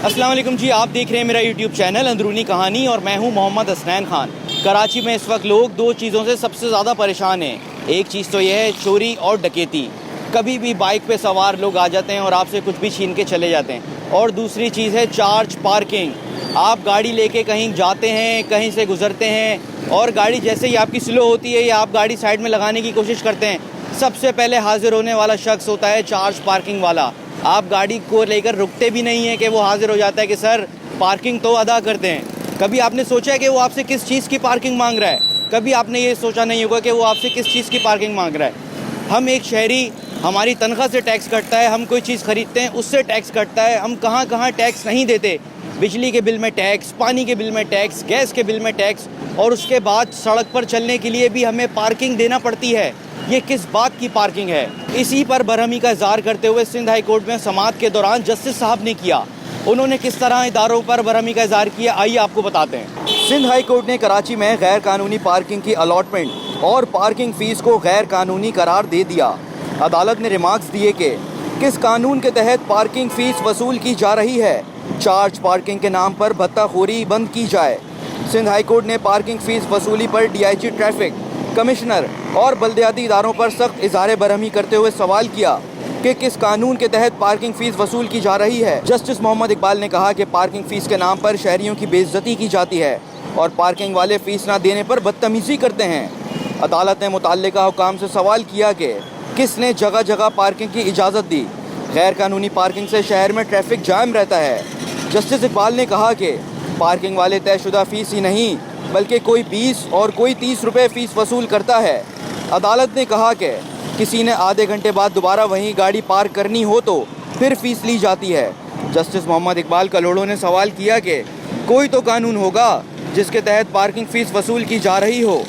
अस्सलाम वालेकुम जी, आप देख रहे हैं मेरा यूट्यूब चैनल अंदरूनी कहानी और मैं हूं मोहम्मद हसनैन खान। कराची में इस वक्त लोग दो चीज़ों से सबसे ज़्यादा परेशान हैं। एक चीज़ तो यह है चोरी और डकैती। कभी भी बाइक पे सवार लोग आ जाते हैं और आपसे कुछ भी छीन के चले जाते हैं। और दूसरी चीज़ है चार्ज पार्किंग। आप गाड़ी लेके कहीं जाते हैं, कहीं से गुजरते हैं और गाड़ी जैसे ही आपकी स्लो होती है या आप गाड़ी साइड में लगाने की कोशिश करते हैं, सबसे पहले हाजिर होने वाला शख्स होता है चार्ज पार्किंग वाला। आप गाड़ी को लेकर रुकते भी नहीं हैं कि वो हाजिर हो जाता है कि सर पार्किंग तो अदा करते हैं। कभी आपने सोचा है कि वो आपसे किस चीज़ की पार्किंग मांग रहा है? कभी आपने ये सोचा नहीं होगा कि वो आपसे किस चीज़ की पार्किंग मांग रहा है। हम एक शहरी, हमारी तनख्वाह से टैक्स कटता है, हम कोई चीज़ खरीदते हैं उससे टैक्स कटता है, हम कहाँ कहाँ टैक्स नहीं देते। बिजली के बिल में टैक्स, पानी के बिल में टैक्स, गैस के बिल में टैक्स, और उसके बाद सड़क पर चलने के लिए भी हमें पार्किंग देना पड़ती है। ये किस बात की पार्किंग है? इसी पर बरहमी का इज़हार करते हुए सिंध हाई कोर्ट में समाअत के दौरान जस्टिस साहब ने किया। उन्होंने किस तरह इदारों पर बरहमी का इज़हार किया, आइए आपको बताते हैं। सिंध हाई कोर्ट ने कराची में गैर कानूनी पार्किंग की अलॉटमेंट और पार्किंग फ़ीस को गैर कानूनी करार दे दिया। अदालत ने रिमार्क्स दिए कि किस कानून के तहत पार्किंग फ़ीस वसूल की जा रही है। चार्ज पार्किंग के नाम पर भत्ताखोरी बंद की जाए। सिंध हाई कोर्ट ने पार्किंग फ़ीस वसूली पर DIG ट्रैफिक, कमिश्नर और बल्दियाती इदारों पर सख्त इज़हार बरहमी करते हुए सवाल किया कि किस कानून के तहत पार्किंग फ़ीस वसूल की जा रही है। जस्टिस मोहम्मद इकबाल ने कहा कि पार्किंग फ़ीस के नाम पर शहरियों की बेइज्जती की जाती है और पार्किंग वाले फ़ीस ना देने पर बदतमीज़ी करते हैं। अदालत ने मुतल्लिका हुकाम से सवाल किया कि किसने जगह जगह पार्किंग की इजाज़त दी। गैर कानूनी पार्किंग से शहर में ट्रैफिक जाम रहता है। जस्टिस इकबाल ने कहा कि पार्किंग वाले तयशुदा फ़ीस ही नहीं बल्कि कोई 20 और कोई 30 रुपये फ़ीस वसूल करता है। अदालत ने कहा कि किसी ने आधे घंटे बाद दोबारा वहीं गाड़ी पार्क करनी हो तो फिर फ़ीस ली जाती है। जस्टिस मोहम्मद इकबाल कलोड़ों ने सवाल किया कि कोई तो कानून होगा जिसके तहत पार्किंग फ़ीस वसूल की जा रही हो,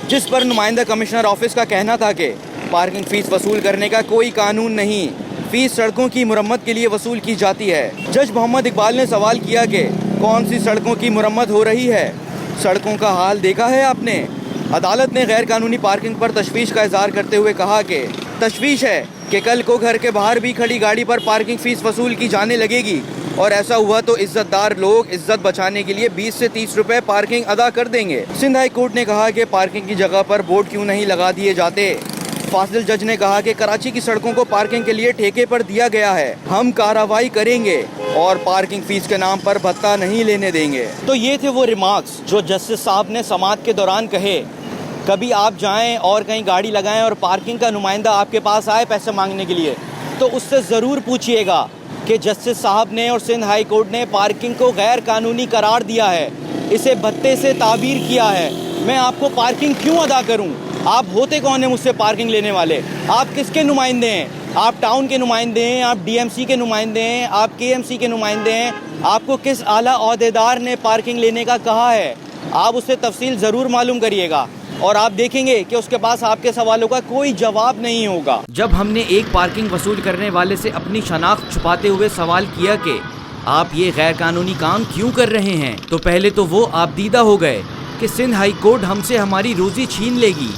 जिस पर नुमाइंदा कमिश्नर ऑफिस का कहना था कि पार्किंग फ़ीस वसूल करने का कोई कानून नहीं, फ़ीस सड़कों की मुरम्मत के लिए वसूल की जाती है। जज मोहम्मद इकबाल ने सवाल किया कि कौन सी सड़कों की मुरम्मत हो रही है? सड़कों का हाल देखा है आपने? अदालत ने गैर कानूनी पार्किंग पर तशवीश का इज़हार करते हुए कहा कि तशवीश है कि कल को घर के बाहर भी खड़ी गाड़ी पर पार्किंग फ़ीस वसूल की जाने लगेगी और ऐसा हुआ तो इज़्ज़तदार लोग इज़्ज़त बचाने के लिए 20 से 30 रुपये पार्किंग अदा कर देंगे। सिंध हाई कोर्ट ने कहा कि पार्किंग की जगह पर बोर्ड क्यों नहीं लगा दिए जाते। फासिल जज ने कहा कि कराची की सड़कों को पार्किंग के लिए ठेके पर दिया गया है, हम कार्रवाई करेंगे और पार्किंग फ़ीस के नाम पर भत्ता नहीं लेने देंगे। तो ये थे वो रिमार्क्स जो जस्टिस साहब ने समाअत के दौरान कहे। कभी आप जाएं और कहीं गाड़ी लगाएं और पार्किंग का नुमाइंदा आपके पास आए पैसे मांगने के लिए, तो उससे ज़रूर पूछिएगा कि जस्टिस साहब ने और सिंध हाई कोर्ट ने पार्किंग को गैर कानूनी करार दिया है, इसे भत्ते से ताबीर किया है। मैं आपको पार्किंग क्यों अदा करूँ? आप होते कौन है मुझसे पार्किंग लेने वाले? आप किसके नुमाइंदे हैं? आप टाउन के नुमाइंदे हैं, आप DMC के नुमाइंदे हैं, आप KMC के नुमाइंदे हैं? आपको किस आला ओहदेदार ने पार्किंग लेने का कहा है? आप उससे तफसील ज़रूर मालूम करिएगा और आप देखेंगे कि उसके पास आपके सवालों का कोई जवाब नहीं होगा। जब हमने एक पार्किंग वसूल करने वाले से अपनी शनाख्त छुपाते हुए सवाल किया कि आप ये गैर कानूनी काम क्यों कर रहे हैं, तो पहले तो वो आपदीदा हो गए कि सिंध हाई कोर्ट हमसे हमारी रोज़ी छीन लेगी,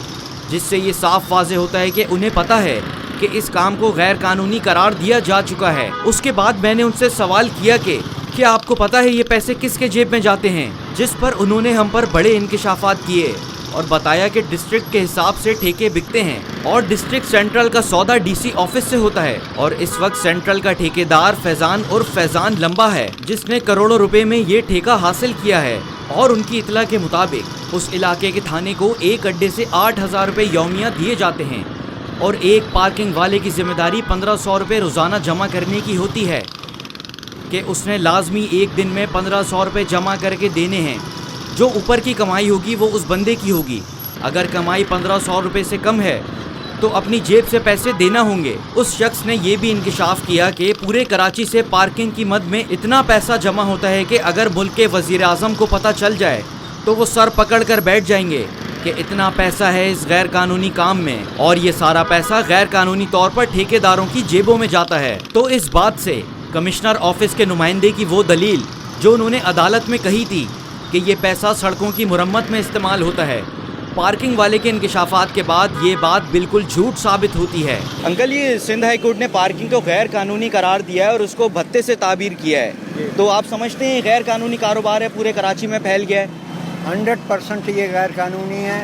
जिससे ये साफ वाज़े होता है कि उन्हें पता है कि इस काम को गैर कानूनी करार दिया जा चुका है। उसके बाद मैंने उनसे सवाल किया कि क्या आपको पता है ये पैसे किसके जेब में जाते हैं, जिस पर उन्होंने हम पर बड़े इंकिशाफात किए और बताया कि डिस्ट्रिक्ट के हिसाब से ठेके बिकते हैं और डिस्ट्रिक्ट सेंट्रल का सौदा DC ऑफिस से होता है और इस वक्त सेंट्रल का ठेकेदार फैजान और फैजान लंबा है, जिसने करोड़ों रुपए में ये ठेका हासिल किया है। और उनकी इतला के मुताबिक उस इलाके के थाने को एक अड्डे से 8,000 रुपये यौमिया दिए जाते हैं और एक पार्किंग वाले की जिम्मेदारी 1500 रुपये रोज़ाना जमा करने की होती है कि उसने लाजमी एक दिन में 1500 रुपये जमा करके देने हैं। जो ऊपर की कमाई होगी वो उस बंदे की होगी। अगर कमाई 1500 रुपये से कम है तो अपनी जेब से पैसे देना होंगे। उस शख्स ने ये भी इंकिशाफ किया कि पूरे कराची से पार्किंग की मद में इतना पैसा जमा होता है कि अगर मुल्क के वज़ीर आज़म को पता चल जाए तो वो सर पकड़ कर बैठ जाएंगे कि इतना पैसा है इस गैर कानूनी काम में और ये सारा पैसा गैर कानूनी तौर पर ठेकेदारों की जेबों में जाता है। तो इस बात से कमिश्नर ऑफिस के नुमाइंदे की वो दलील जो उन्होंने अदालत में कही थी कि ये पैसा सड़कों की मुरम्मत में इस्तेमाल होता है, पार्किंग वाले के इंकशाफात के बाद ये बात बिल्कुल झूठ साबित होती है। अंकल, ये सिंध हाई कोर्ट ने पार्किंग को गैर कानूनी करार दिया है और उसको भत्ते से ताबीर किया है, तो आप समझते हैं गैर कानूनी कारोबार है पूरे कराची में फैल गया है? 100% ये गैर कानूनी है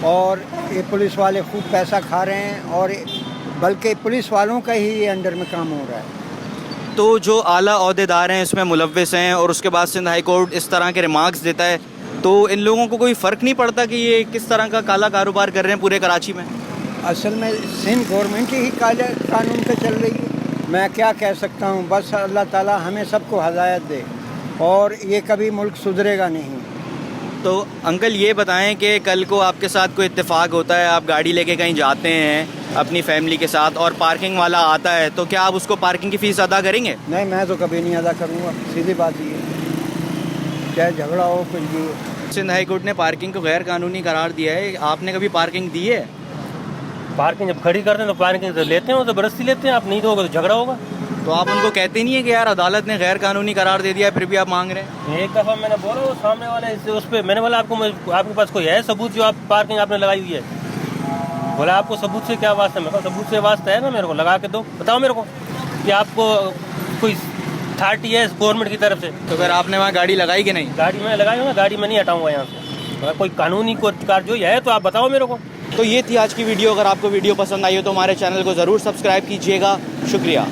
और ये पुलिस वाले खूब पैसा खा रहे हैं और बल्कि पुलिस वालों का ही ये अंडर में काम हो रहा है। तो जो आला ओहदेदार हैं इसमें मुलव्विस हैं और उसके बाद सिंध हाई कोर्ट इस तरह के रिमार्क्स देता है, तो इन लोगों को कोई फ़र्क नहीं पड़ता कि ये किस तरह का काला कारोबार कर रहे हैं पूरे कराची में? असल में सिंध गवर्नमेंट ही काले कानून पे चल रही है। मैं क्या कह सकता हूँ, बस अल्लाह ताला हमें सबको हदायत दे और ये कभी मुल्क सुधरेगा नहीं। तो अंकल ये बताएं कि कल को आपके साथ कोई इत्तेफाक होता है, आप गाड़ी लेके कहीं जाते हैं अपनी फैमिली के साथ और पार्किंग वाला आता है, तो क्या आप उसको पार्किंग की फ़ीस अदा करेंगे? नहीं, मैं तो कभी नहीं अदा करूँगा, सीधी बात ये है। चाहे झगड़ा हो कुछ भी हो। सिंध हाई कोर्ट ने पार्किंग को गैर कानूनी करार दिया है, आपने कभी पार्किंग दी है? पार्किंग जब खड़ी करते हैं तो पार्किंग तो लेते हैं, ज़बरदस्ती लेते हैं। आप नहीं दोगे तो झगड़ा होगा। तो आप उनको कहते नहीं है कि यार अदालत ने गैर कानूनी करार दे दिया है फिर भी आप मांग रहे हैं? एक दफ़ा मैंने बोला वो सामने वाले उस पर, मैंने बोला आपके पास कोई है सबूत जो आप पार्किंग आपने लगाई हुई है? बोला आपको सबूत से क्या वास्ता है? मैं कहा सबूत से वास्ता है ना, मेरे को लगा के दो, बताओ मेरे को कि आपको कोई अथॉरिटी है गवर्नमेंट की तरफ से। तो फिर आपने वहाँ गाड़ी लगाई कि नहीं? गाड़ी में लगाई हूँ ना, गाड़ी में नहीं हटाऊंगा यहाँ से। अगर कोई कानूनी कार्रवाई है तो आप बताओ मेरे को। तो ये थी आज की वीडियो। अगर आपको वीडियो पसंद आई हो तो हमारे चैनल को ज़रूर सब्सक्राइब कीजिएगा। शुक्रिया।